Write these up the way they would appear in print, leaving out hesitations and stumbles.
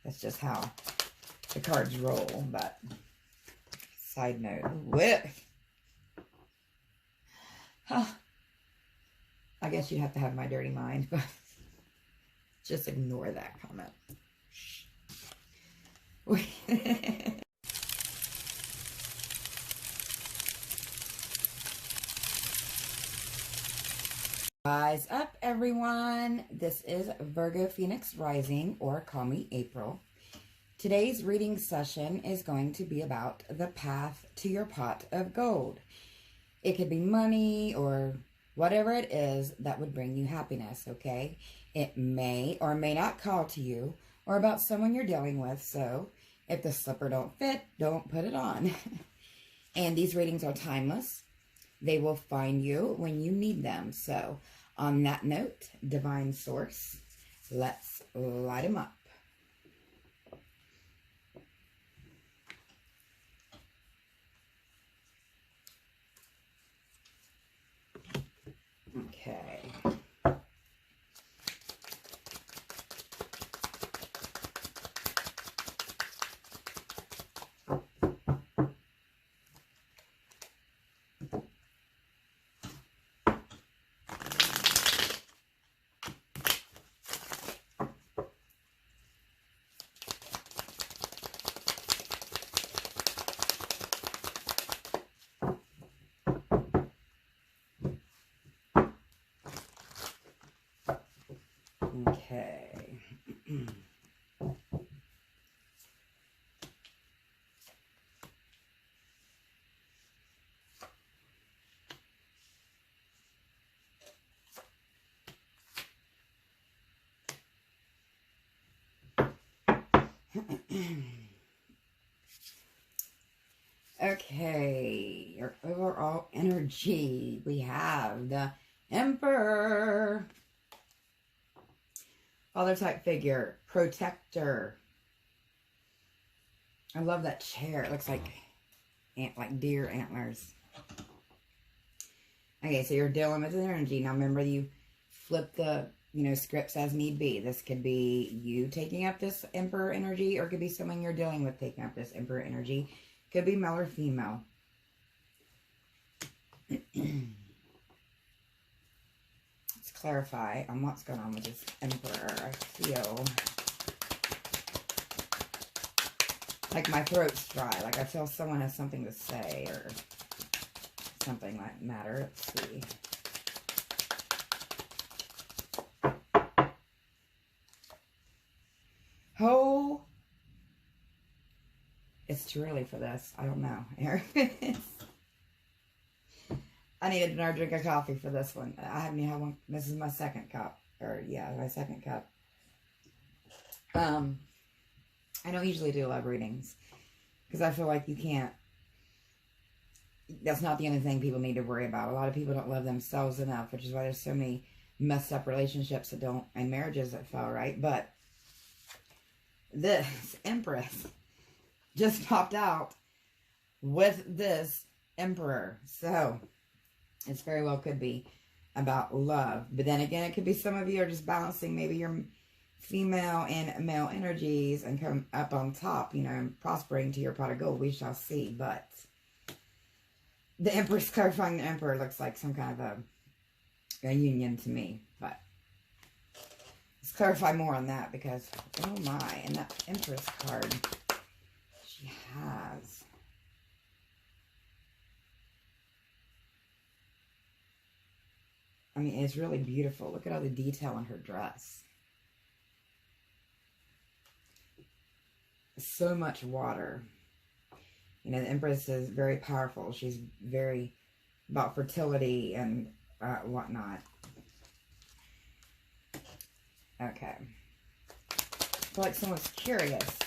That's just how the cards roll. But side note, whip. Huh. I guess you have to have my dirty mind, but just ignore that comment. Rise up, everyone. This is Virgo Phoenix Rising, or call me April. Today's reading session is going to be about the path to your pot of gold. It could be money or whatever it is that would bring you happiness, okay? It may or may not call to you or about someone you're dealing with, so if the slipper don't fit, don't put it on. And these readings are timeless. They will find you when you need them. So on that note, Divine Source, let's light them up. Okay. Okay. Okay, your overall energy, we have the Emperor. Father type figure, protector. I love that chair. It looks like deer antlers. Okay, so you're dealing with energy. Now remember, you flip the, scripts as need be. This could be you taking up this Emperor energy, or it could be someone you're dealing with taking up this Emperor energy. Could be male or female. Clarify on what's going on with this Emperor. I feel like my throat's dry. Like I feel someone has something to say or something like matter. Let's see. Oh, it's too early for this. I don't know. I need another drink of coffee for this one. I haven't even had one. This is my second cup. Or, yeah, my second cup. I don't usually do love readings. Because I feel like you can't. That's not the only thing people need to worry about. A lot of people don't love themselves enough. Which is why there's so many messed up relationships that don't. And marriages that fail, right? But this Empress just popped out with this Emperor. So it's very well could be about love. But then again, it could be some of you are just balancing maybe your female and male energies and come up on top, and prospering to your pot of gold. We shall see. But the Empress, clarifying the Emperor, looks like some kind of a union to me. But let's clarify more on that because, oh my, and that Empress card she has. I mean, it's really beautiful. Look at all the detail on her dress. So much water. The Empress is very powerful. She's very about fertility and whatnot. Okay. I feel like someone's curious.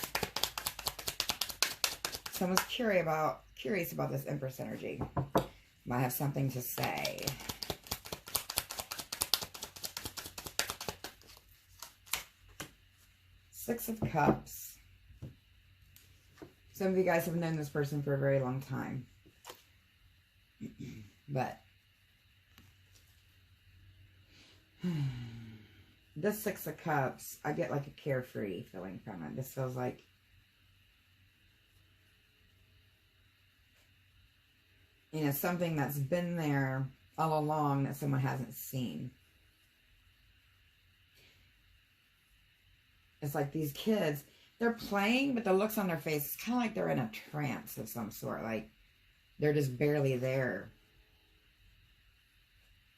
Someone's curious about this Empress energy. Might have something to say. Six of Cups. Some of you guys have known this person for a very long time. But this Six of Cups, I get like a carefree feeling from it. This feels like, you know, something that's been there all along that someone hasn't seen. It's like these kids, they're playing, but the looks on their face, it's kind of like they're in a trance of some sort. Like, they're just barely there.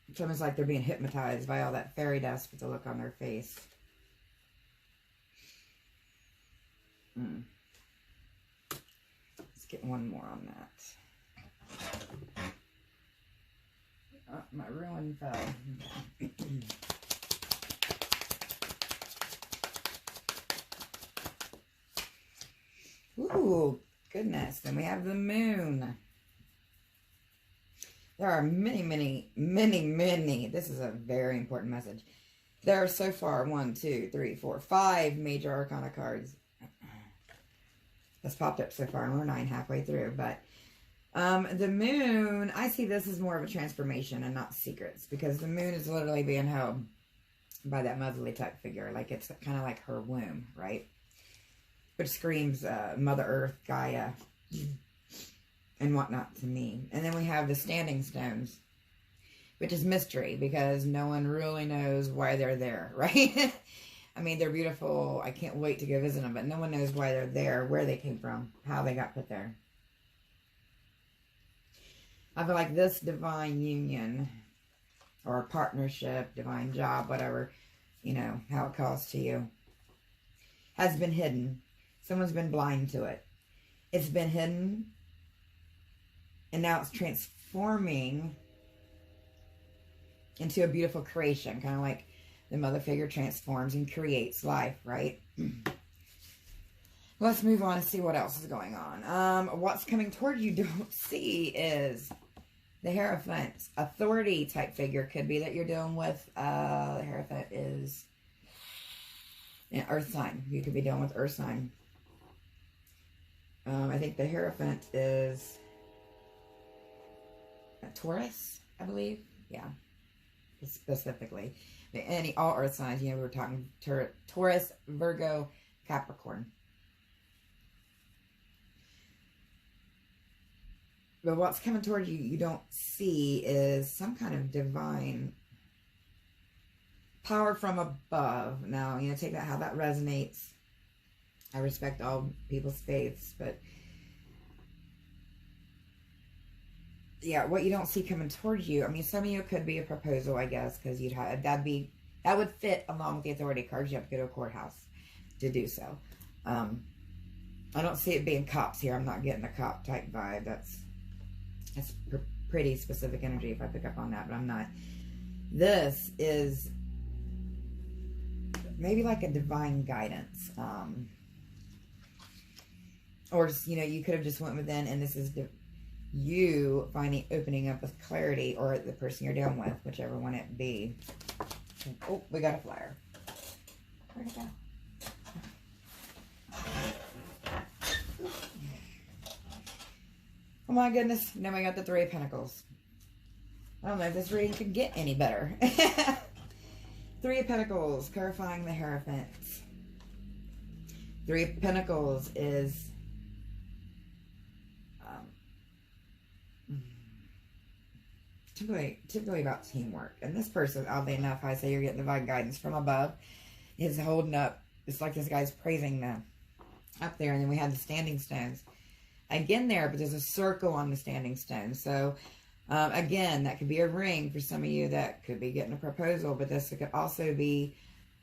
It's almost like they're being hypnotized by all that fairy dust with the look on their face. Let's get one more on that. Oh, my ruin fell. Ooh, goodness. Then we have the moon. There are many, many, many, many. This is a very important message. There are so far 1, 2, 3, 4, 5 major arcana cards that's popped up so far, and we're 9 halfway through. But the moon, I see this as more of a transformation and not secrets, because the moon is literally being held by that motherly type figure. Like, it's kind of like her womb, right? Which screams Mother Earth, Gaia, and whatnot to me. And then we have the standing stones, which is mystery, because no one really knows why they're there, right? I mean, they're beautiful. I can't wait to go visit them, but no one knows why they're there, where they came from, how they got put there. I feel like this divine union, or partnership, divine job, whatever, you know, how it calls to you, has been hidden. Someone's been blind to it. It's been hidden, and now it's transforming into a beautiful creation, kind of like the mother figure transforms and creates life, right? Let's move on and see what else is going on. What's coming toward you don't see is the Hierophant. Authority type figure could be that you're dealing with. The Hierophant is an earth sign. You could be dealing with earth sign. I think the Hierophant is a Taurus, I believe. Yeah, specifically. All earth signs, you know, we were talking Taurus, Virgo, Capricorn. But what's coming toward you, you don't see, is some kind of divine power from above. Now, you know, take that how that resonates. I respect all people's faiths, but yeah, what you don't see coming towards you, I mean, some of you could be a proposal, I guess, because you'd have that would fit along with the authority cards. You have to go to a courthouse to do so. I don't see it being cops here. I'm not getting a cop type vibe. That's pretty specific energy if I pick up on that, but I'm not. This is maybe like a divine guidance. Or, you know, you could have just went within, and this is you finding, opening up with clarity, or the person you're dealing with, whichever one it be. Oh, we got a flyer. Where'd it go? Oh my goodness. Now we got the Three of Pentacles. I don't know if this reading could get any better. Three of Pentacles, clarifying the Hierophant. Three of Pentacles is typically about teamwork. And this person, oddly enough, I say you're getting divine guidance from above, is holding up. It's like this guy's praising them up there. And then we have the standing stones again there, but there's a circle on the standing stones. So again, that could be a ring for some of you. That could be getting a proposal, but this could also be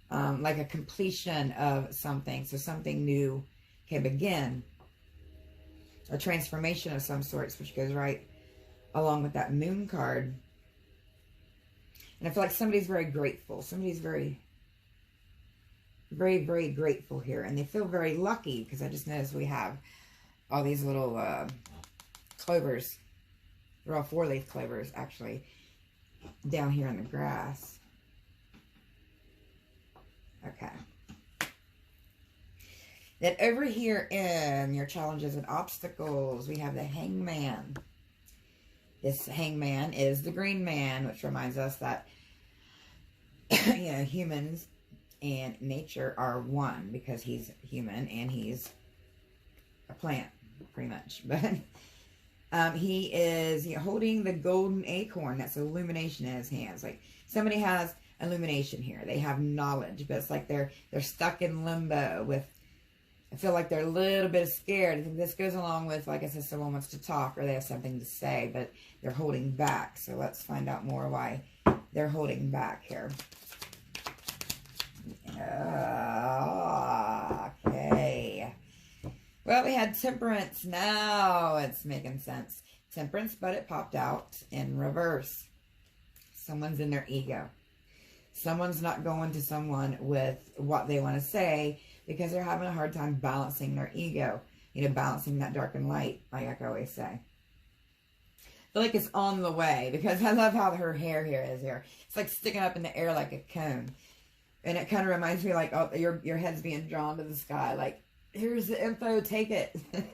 like a completion of something. So something new can begin, a transformation of some sorts, which goes right along with that moon card. And I feel like somebody's very grateful. Somebody's very, very, very grateful here. And they feel very lucky, because I just noticed we have all these little clovers. They're all 4-leaf clovers, actually, down here in the grass. Okay. Then over here in your challenges and obstacles, we have the Hangman. This Hangman is the green man, which reminds us that, you know, humans and nature are one, because he's human and he's a plant, pretty much. But he is holding the golden acorn. That's illumination in his hands. Like, somebody has illumination here. They have knowledge, but it's like they're stuck in limbo with, I feel like they're a little bit scared. I think this goes along with, like I said, someone wants to talk or they have something to say, but they're holding back. So let's find out more why they're holding back here. Okay. Well, we had temperance. Now it's making sense. Temperance, but it popped out in reverse. Someone's in their ego. Someone's not going to someone with what they want to say because they're having a hard time balancing their ego. Balancing that dark and light, like I always say. I feel like it's on the way, because I love how her hair here is here. It's like sticking up in the air like a cone. And it kind of reminds me like, oh, your head's being drawn to the sky. Like, here's the info, take it. Kind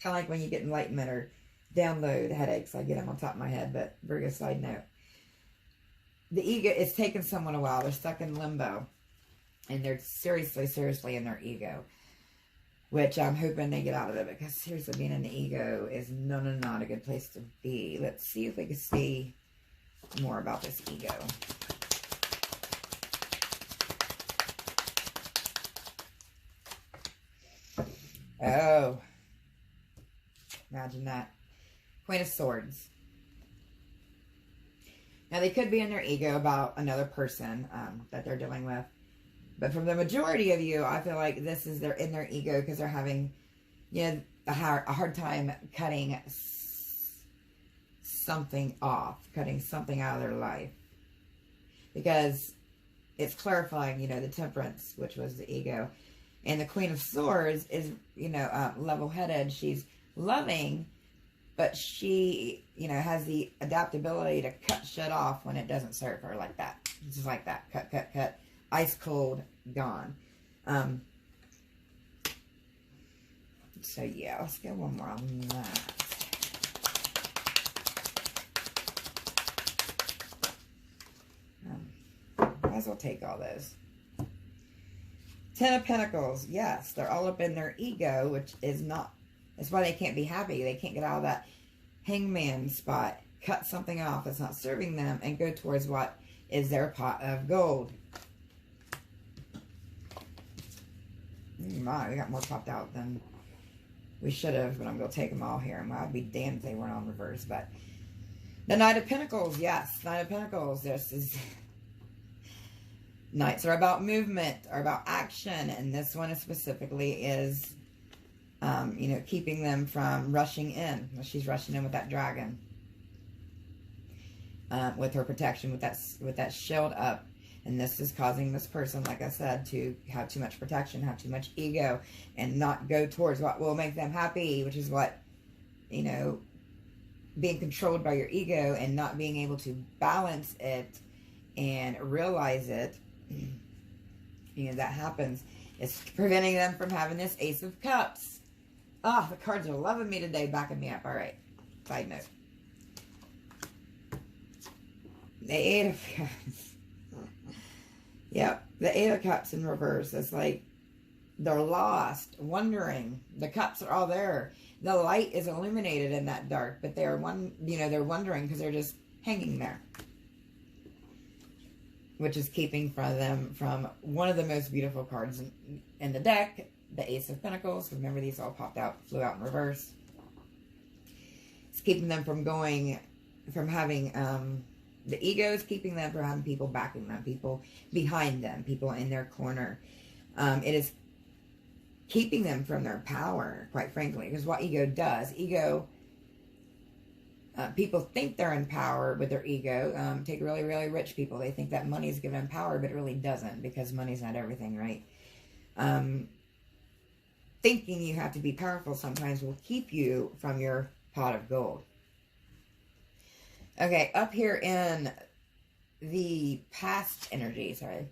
of like when you get enlightenment or download headaches. I get them on top of my head, but very good side note. The ego, it's taken someone a while. They're stuck in limbo. And they're seriously in their ego. Which I'm hoping they get out of it, because seriously, being in the ego is not a good place to be. Let's see if we can see more about this ego. Oh. Imagine that. Queen of Swords. Now, they could be in their ego about another person that they're dealing with. But from the majority of you, I feel like this is they're in their ego because they're having, a hard time cutting something off, cutting something out of their life. Because it's clarifying, the temperance, which was the ego. And the Queen of Swords is, level-headed. She's loving, but she, has the adaptability to cut shit off when it doesn't serve her, like that. Just like that. Cut. Ice cold, gone. So yeah, let's get one more on that. Might as well take all those. 10 of Pentacles. Yes, they're all up in their ego, which is not. That's why they can't be happy. They can't get out of that hangman spot. Cut something off that's not serving them and go towards what is their pot of gold. My, we got more popped out than we should have, but I'm going to take them all here. And I'd be damned if they weren't on reverse. But the Knight of Pentacles, yes, Knight of Pentacles. This is Knights are about movement, are about action, and this one specifically is, keeping them from rushing in. She's rushing in with that dragon, with her protection, with that shield up. And this is causing this person, like I said, to have too much protection, have too much ego, and not go towards what will make them happy, which is what, being controlled by your ego and not being able to balance it and realize it, that happens. It's preventing them from having this Ace of Cups. Ah, the cards are loving me today, backing me up. All right, side note. The Eight of Cups. Yep, the Eight of Cups in reverse. It's like they're lost, wondering. The cups are all there. The light is illuminated in that dark, but they're they're wondering because they're just hanging there, which is keeping them from one of the most beautiful cards in the deck, the Ace of Pentacles. Remember, these all flew out in reverse. It's keeping them from having. The ego is keeping them from having people backing them, people behind them, people in their corner. It is keeping them from their power, quite frankly, because what ego does, people think they're in power with their ego. Take really, really rich people. They think that money is giving them power, but it really doesn't, because money's not everything, right? Thinking you have to be powerful sometimes will keep you from your pot of gold. Okay, up here in the past energy, sorry.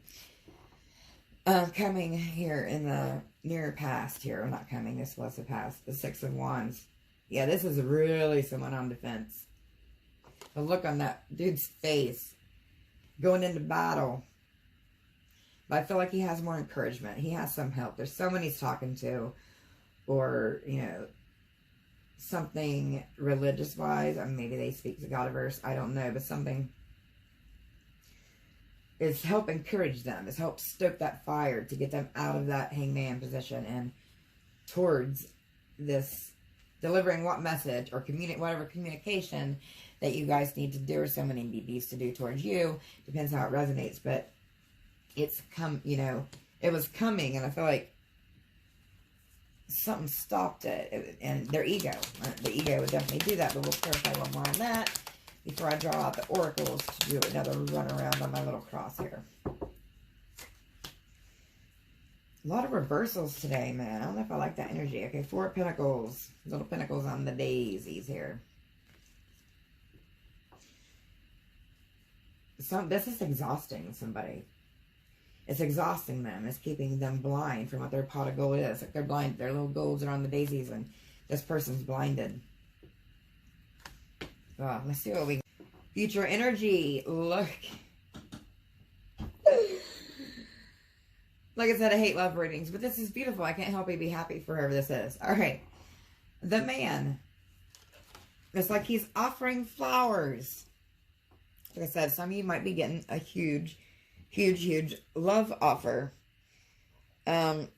Coming here in the near past here. Not coming, this was the past. The Six of Wands. Yeah, this is really someone on defense. The look on that dude's face. Going into battle. But I feel like he has more encouragement. He has some help. There's someone he's talking to, or, you know, something religious-wise. I mean, maybe they speak the Godiverse. I don't know. But something is help encourage them. Is help stoke that fire to get them out of that hangman position and towards this delivering what message or whatever communication that you guys need to do, or so many BBs to do towards you. Depends how it resonates, but it's you know, it was coming, and I feel like something stopped it, and their ego. The ego would definitely do that, but we'll clarify a little more on that before I draw out the oracles to do another run around on my little cross here. A lot of reversals today, man. I don't know if I like that energy. Okay, 4 of Pentacles. Little Pentacles on the daisies here. This is exhausting somebody. It's exhausting them. It's keeping them blind from what their pot of gold is. Like they're blind. Their little golds are on the daisies and this person's blinded. Oh, let's see what we... Future energy. Look. Like I said, I hate love readings, but this is beautiful. I can't help but be happy for whoever this is. All right. The man. It's like he's offering flowers. Like I said, some of you might be getting a huge, huge, huge love offer.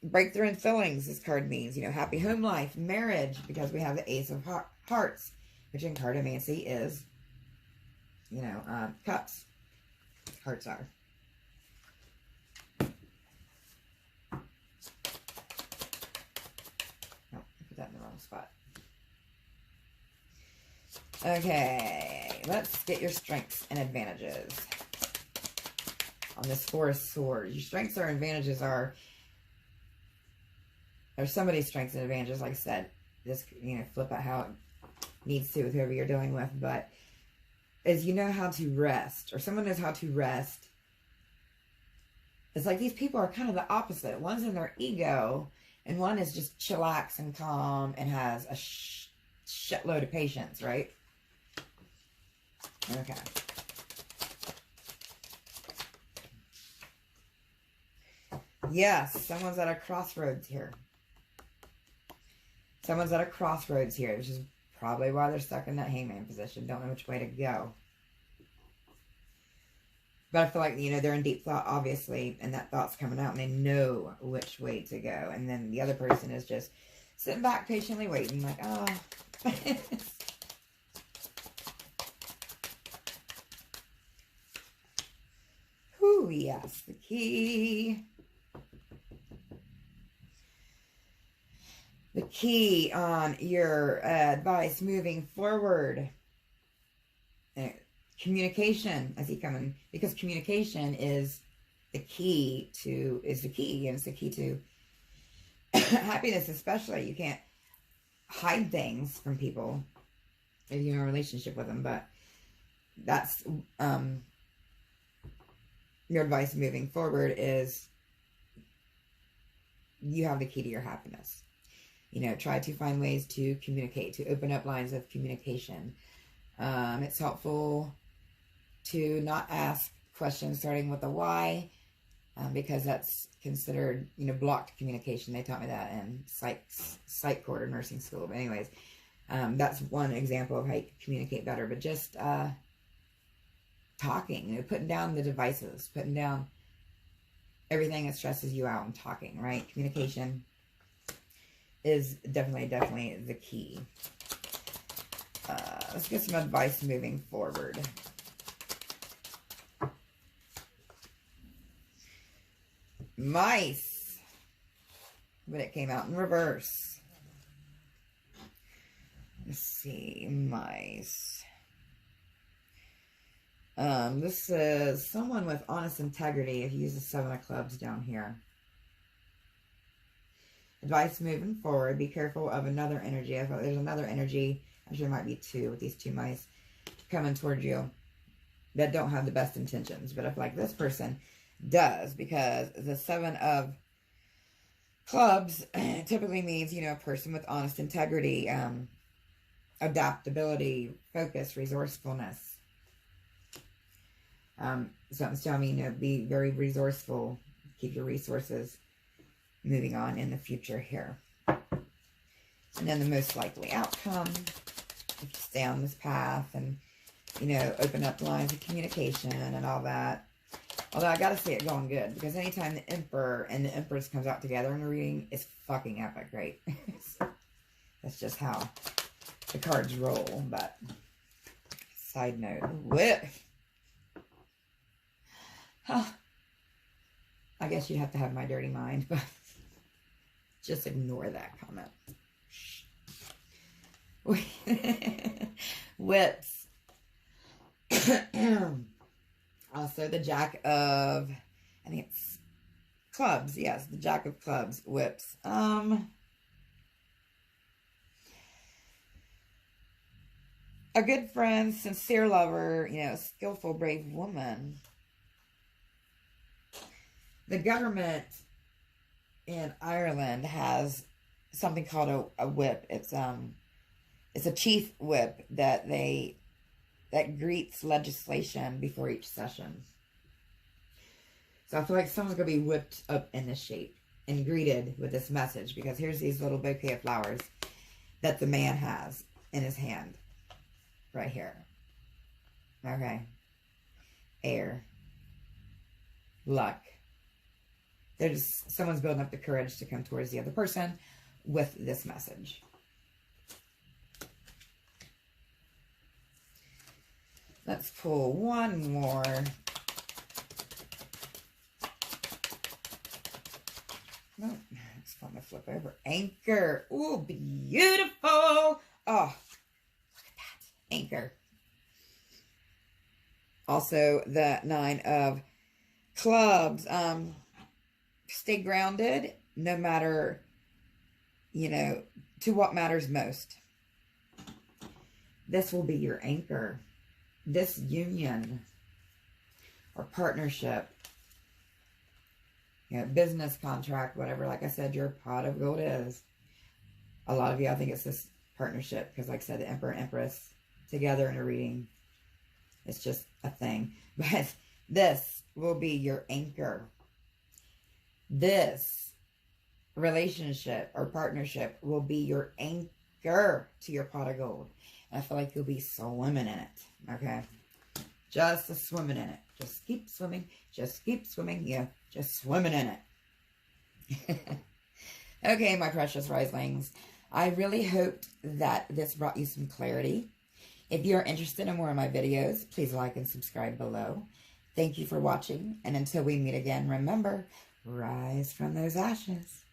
Breakthrough in fillings, this card means. You know, happy home life, marriage, because we have the Ace of Hearts, which in cartomancy is, you know, cups. Hearts are. That in the wrong spot. Okay, let's get your strengths and advantages on this 4 of Swords. Your strengths or advantages are, or somebody's strengths and advantages, like I said, just, you know, flip out how it needs to with whoever you're dealing with, but is you know how to rest, or someone knows how to rest. It's like these people are kind of the opposite. One's in their ego, and one is just chillax and calm and has a shitload of patience, right? Okay. Yes, someone's at a crossroads here. Someone's at a crossroads here, which is probably why they're stuck in that hangman position. Don't know which way to go. But I feel like, you know, they're in deep thought, obviously, and that thought's coming out, and they know which way to go. And then the other person is just sitting back patiently waiting, like, oh. Whew, yes, the key. The key on your advice moving forward. Communication, I see coming, because communication is the key to, and it's the key to happiness, especially. You can't hide things from people if you're in a relationship with them, but that's, your advice moving forward is you have the key to your happiness. You know, try to find ways to communicate, to open up lines of communication. It's helpful to not ask questions starting with a why, because that's considered, you know, blocked communication. They taught me that in psych court or nursing school. But anyways, that's one example of how you can communicate better. But just talking, you know, putting down the devices, putting down everything that stresses you out and talking, right? Communication is definitely the key. Let's get some advice moving forward. Mice. But it came out in reverse. Let's see. Mice. This is someone with honest integrity. If you use the 7 of Clubs down here. Advice moving forward. Be careful of another energy. I thought there's another energy. Actually, there might be 2 with these 2 mice coming towards you that don't have the best intentions. But I feel like this person does, because the 7 of Clubs typically means, you know, a person with honest integrity, adaptability, focus, resourcefulness. Something's telling me, you know, be very resourceful. keep your resources moving on in the future here. And then the most likely outcome, if you stay on this path and, you know, open up lines of communication and all that. Although I gotta see it going good, because anytime the Emperor and the Empress comes out together in a reading, it's fucking epic, right? That's just how the cards roll. But side note, whip. Huh. I guess you'd have to have my dirty mind, but just ignore that comment. Whips. Also the Jack of, I think it's clubs. Yes, the Jack of clubs. Whips. A good friend, sincere lover, you know, skillful, brave woman. The government in Ireland has something called a whip. It's a chief whip that greets legislation before each session. So I feel like someone's going to be whipped up in this shape and greeted with this message, because here's these little bouquet of flowers that the man has in his hand. Right here. Okay. Air. Luck. Someone's building up the courage to come towards the other person with this message. Let's pull one more. No, it's fun to flip over. Anchor. Ooh, beautiful. Oh, look at that. Anchor. Also, the 9 of clubs. Stay grounded, no matter, you know, to what matters most. This will be your anchor. This union or partnership, you know, business contract, whatever, like I said, your pot of gold is. A lot of you, I think it's this partnership, because like I said, the Emperor and Empress together in a reading, it's just a thing. But this will be your anchor. This relationship or partnership will be your anchor to your pot of gold. And I feel like you'll be swimming in it. Okay? Just swimming in it. Just keep swimming. Just keep swimming. Yeah, just swimming in it. Okay, my precious riselings. I really hoped that this brought you some clarity. If you're interested in more of my videos, please like and subscribe below. Thank you for watching. And until we meet again, remember, rise from those ashes.